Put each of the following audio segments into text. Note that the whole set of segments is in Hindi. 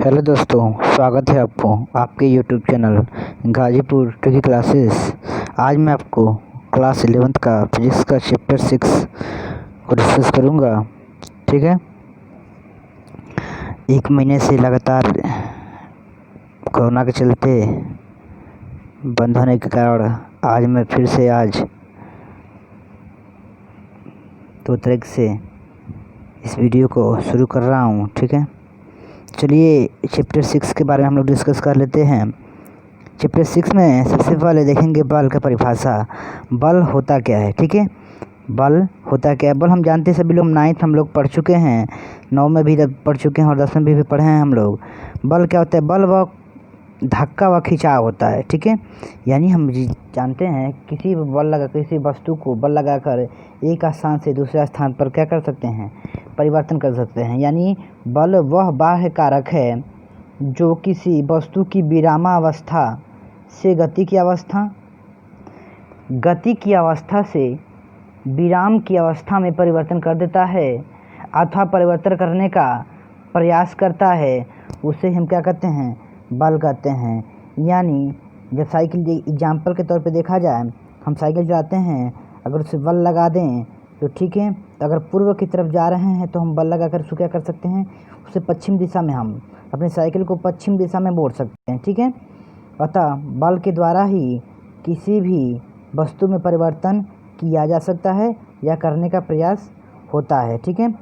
हेलो दोस्तों, स्वागत है आपको आपके YouTube channel Ghazipur tricky classes. आज मैं आपको क्लास 11th का फिजिक्स का चैप्टर 6 को डिस्कस करूँगा। ठीक है, एक महीने से लगातार कोरोना के चलते बंद होने के कारण आज मैं फिर से 2 तारीख से इस वीडियो को शुरू कर रहा हूँ। ठीक है, चलिए चैप्टर 6 के बारे में हम लोग डिस्कस कर लेते हैं। चैप्टर 6 में सबसे पहले देखेंगे बल का परिभाषा। बल होता क्या है? ठीक है, बल होता क्या है? बल हम जानते हैं, सभी लोग 9th हम लोग पढ़ चुके हैं, 9 में भी पढ़ चुके हैं और 10 में भी पढ़े हैं हम लोग। बल क्या होता है? बल व धक्का व खिंचाव होता है। ठीक है, यानी हम जानते हैं किसी वस्तु को बल लगाकर एक स्थान से दूसरे स्थान पर क्या कर सकते हैं? परिवर्तन कर सकते हैं। यानी बल वह बाह्य कारक है जो किसी वस्तु की विरामावस्था से गति की अवस्था से विराम की अवस्था में परिवर्तन कर देता है अथवा परिवर्तन करने का प्रयास करता है, उसे हम क्या कहते हैं? बल कहते हैं। यानी जब साइकिल एग्जाम्पल के तौर पे देखा जाए, हम साइकिल चलाते हैं, अगर उसे बल लगा दें तो ठीक है, अगर पूर्व की तरफ जा रहे हैं तो हम बल लगाकर उसको क्या कर सकते हैं? उसे पश्चिम दिशा में हम अपनी साइकिल को पश्चिम दिशा में मोड़ सकते हैं। ठीक है, अतः बल के द्वारा ही किसी भी वस्तु में परिवर्तन किया जा सकता है या करने का प्रयास होता है। ठीक है,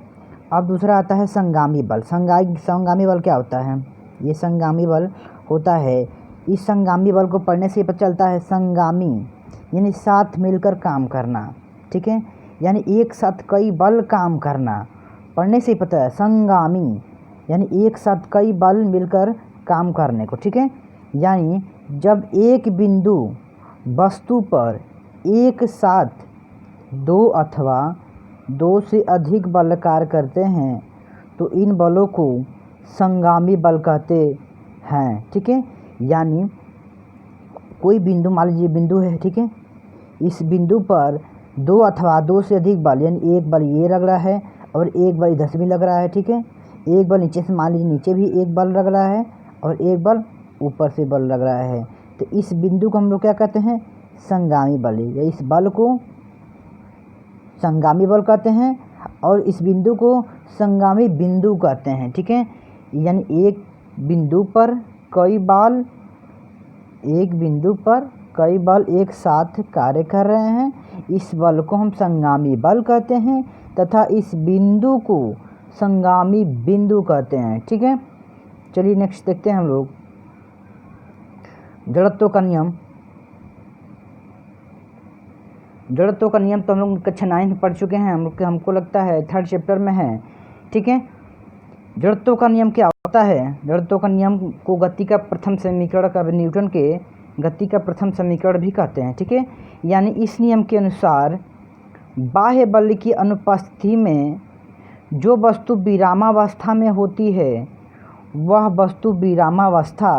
अब दूसरा आता है संगामी बल। संगामी बल क्या होता है? ये संगामी बल होता है, इस संगामी बल को पढ़ने से पता चलता है संगामी यानी साथ मिलकर काम करना। ठीक है, यानी एक साथ कई बल काम करना, पढ़ने से ही पता है संगामी यानी एक साथ कई बल मिलकर काम करने को। ठीक है, यानी जब एक बिंदु वस्तु पर एक साथ 2 अथवा 2 से अधिक बल कार्य करते हैं तो इन बलों को संगामी बल कहते हैं। ठीक है, यानी कोई बिंदु, मान लीजिए बिंदु है, ठीक है, इस बिंदु पर 2 अथवा 2 से अधिक बल, यानी एक बल ये लग रहा है और एक बल इधर से भी लग रहा है। ठीक है, एक बल नीचे से, मान लीजिए नीचे भी एक बल लग रहा है और एक बल ऊपर से बल लग रहा है, तो इस बिंदु को हम लोग क्या कहते हैं? संगामी बल। या इस बल को संगामी बल कहते हैं और इस बिंदु को संगामी बिंदु कहते हैं। ठीक है, यानी एक बिंदु पर कई बल एक साथ कार्य कर रहे हैं, इस बल को हम संगामी बल कहते हैं तथा इस बिंदु को संगामी बिंदु कहते हैं। ठीक है, चलिए नेक्स्ट देखते हैं हम लोग जड़त्व का नियम। जड़त्व का नियम तो हम लोग कक्षा 9 में पढ़ चुके हैं, हमको लगता है 3rd चैप्टर में है। ठीक है, जड़त्व का नियम क्या होता है? जड़त्व का नियम को गति का प्रथम समीकरण का, न्यूटन के गति का प्रथम समीकरण भी कहते हैं। ठीक है, यानी इस नियम के अनुसार बाह्य बल की अनुपस्थिति में जो वस्तु विरामावस्था में होती है वह वस्तु विरामावस्था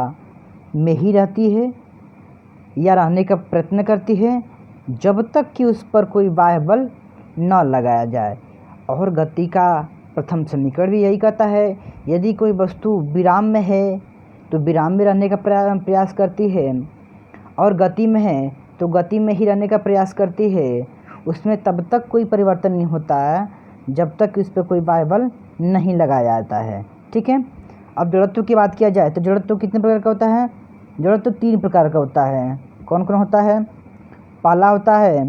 में ही रहती है या रहने का प्रयत्न करती है जब तक कि उस पर कोई बाह्य बल न लगाया जाए। और गति का प्रथम समीकरण भी यही कहता है, यदि कोई वस्तु विराम में है तो विराम में रहने का प्रयास करती है और गति में है तो गति में ही रहने का प्रयास करती है, उसमें तब तक कोई परिवर्तन नहीं होता है जब तक उस पर कोई बाह्य बल नहीं लगाया जाता है। ठीक है, अब जड़त्व की बात किया जाए तो जड़त्व कितने प्रकार का होता है? जड़त्व 3 प्रकार का होता है। कौन कौन होता है? पहला होता है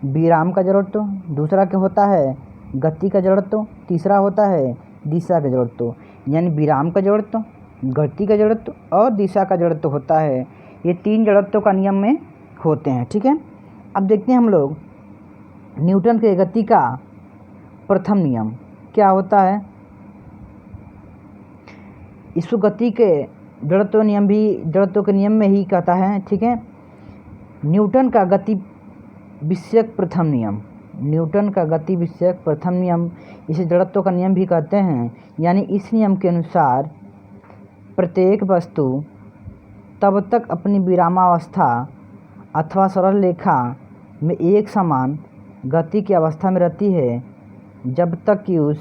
विराम का जड़त्व, दूसरा क्या होता है? गति का जड़त्व, तीसरा होता है दिशा का जड़त्व। यानी विराम का जड़त्व, गति का जड़त्व और दिशा का जड़त्व होता है। ये 3 जड़त्व का नियम में होते हैं। ठीक है, अब देखते हैं हम लोग न्यूटन के गति का प्रथम नियम क्या होता है। इसको गति के जड़त्व के नियम में ही कहता है। ठीक है, न्यूटन का गति विषयक प्रथम नियम, न्यूटन का गति विषयक प्रथम नियम, इसे जड़त्व का नियम भी कहते हैं। यानी इस नियम के अनुसार प्रत्येक वस्तु तब तक अपनी विरामावस्था अथवा सरल रेखा में एक समान गति की अवस्था में रहती है जब तक कि उस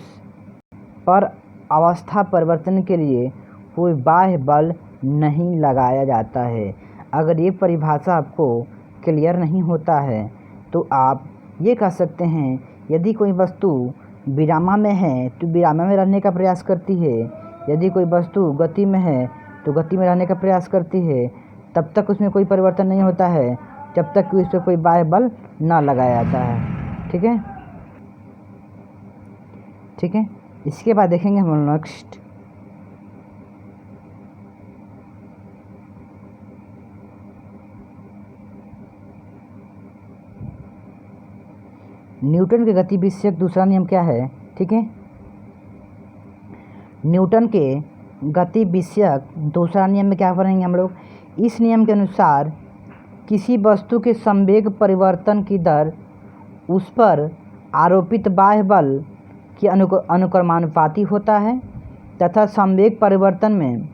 पर अवस्था परिवर्तन के लिए कोई बाह्य बल नहीं लगाया जाता है। अगर ये परिभाषा आपको क्लियर नहीं होता है तो आप ये कह सकते हैं यदि कोई वस्तु विरामा में है तो विरामा में रहने का प्रयास करती है, यदि कोई वस्तु गति में है तो गति में रहने का प्रयास करती है, तब तक उसमें कोई परिवर्तन नहीं होता है जब तक कि उस पर कोई बाह्य बल ना लगाया जाता है। ठीक है, ठीक है। इसके बाद देखेंगे हम नेक्स्ट न्यूटन के गति विषयक दूसरा नियम क्या है। ठीक है, न्यूटन के गति विषयक दूसरा नियम में क्या पढ़ेंगे हम लोग। इस नियम के अनुसार किसी वस्तु के संवेग परिवर्तन की दर उस पर आरोपित बाह्य बल के अनुक्रमानुपाती होता है तथा संवेग परिवर्तन में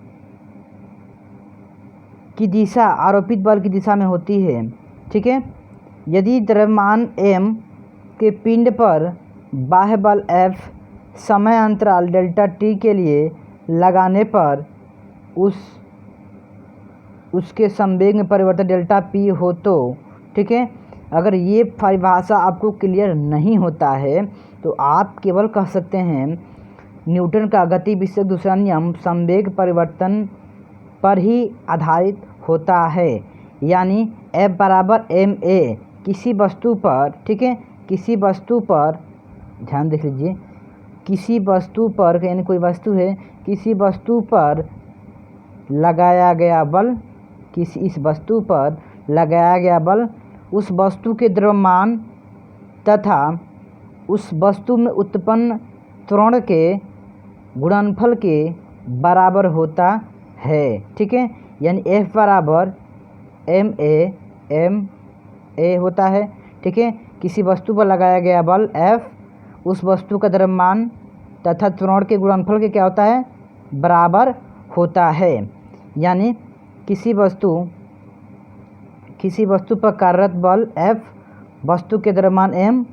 की दिशा आरोपित बल की दिशा में होती है। ठीक है, यदि द्रव्यमान m के पिंड पर बाह्य बल F समय अंतराल डेल्टा t के लिए लगाने पर उसके संवेग में परिवर्तन डेल्टा p हो तो, ठीक है, अगर ये परिभाषा आपको क्लियर नहीं होता है तो आप केवल कह सकते हैं न्यूटन का गति विषयक दूसरा नियम संवेग परिवर्तन पर ही आधारित होता है, यानी F बराबर ma किसी वस्तु पर, ठीक है, किसी वस्तु पर, ध्यान देख लीजिए, किसी वस्तु पर, यानी कोई वस्तु है, किसी वस्तु पर लगाया गया बल, किसी इस वस्तु पर लगाया गया बल उस वस्तु के द्रव्यमान तथा उस वस्तु में उत्पन्न त्वरण के गुणनफल के बराबर होता है। ठीक है, यानी F बराबर ma होता है। ठीक है, किसी वस्तु पर लगाया गया बल F उस वस्तु का द्रव्यमान तथा त्वरण के गुणनफल के क्या होता है, बराबर होता है। यानी किसी वस्तु पर कार्यरत बल F वस्तु के द्रव्यमान m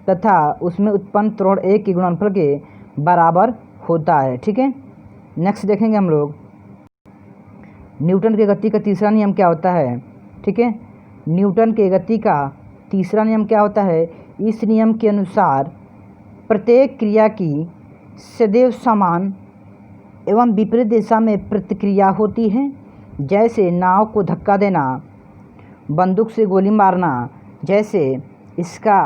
तथा उसमें उत्पन्न त्वरण A के गुणनफल के बराबर होता है। ठीक है, नेक्स्ट देखेंगे हम लोग न्यूटन के गति का तीसरा नियम क्या होता है। ठीक है, न्यूटन के गति का तीसरा नियम क्या होता है। इस नियम के अनुसार प्रत्येक क्रिया की सदैव समान एवं विपरीत दिशा में प्रतिक्रिया होती है। जैसे नाव को धक्का देना, बंदूक से गोली मारना। जैसे इसका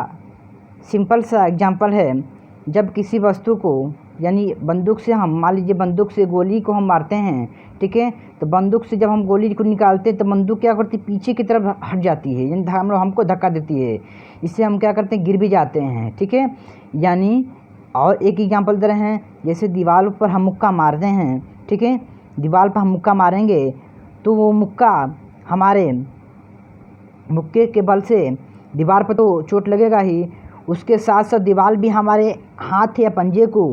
सिंपल सा एग्जांपल है, जब किसी वस्तु को, यानी बंदूक से हम, मान लीजिए बंदूक से गोली को हम मारते हैं, ठीक है, तो बंदूक से जब हम गोली को निकालते हैं तो बंदूक क्या करती है, पीछे की तरफ हट जाती है, यानी हमको धक्का देती है, इससे हम क्या करते हैं, गिर भी जाते हैं। ठीक है, यानी और एक एग्जांपल दे रहे हैं, जैसे दीवार पर हम मुक्का मारते हैं, ठीक है, दीवार पर हम मुक्का मारेंगे तो वो मुक्का, हमारे मुक्के के बल से दीवार पर तो चोट लगेगा ही, उसके साथ साथ दीवार भी हमारे हाथ या पंजे को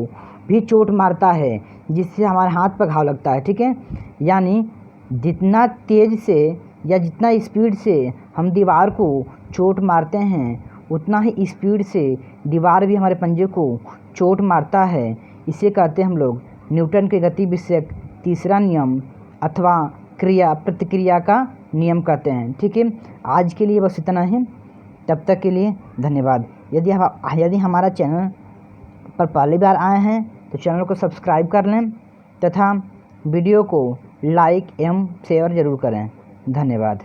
भी चोट मारता है, जिससे हमारे हाथ पर घाव लगता है। ठीक है, यानी जितना तेज़ से या जितना स्पीड से हम दीवार को चोट मारते हैं उतना ही स्पीड से दीवार भी हमारे पंजे को चोट मारता है। इसे कहते हैं हम लोग न्यूटन के गति विषयक तीसरा नियम अथवा क्रिया प्रतिक्रिया का नियम कहते हैं। ठीक है, आज के लिए बस इतना ही, तब तक के लिए धन्यवाद। यदि हमारा चैनल पर पहली बार आए हैं तो चैनल को सब्सक्राइब कर लें तथा वीडियो को लाइक एवं शेयर ज़रूर करें। धन्यवाद।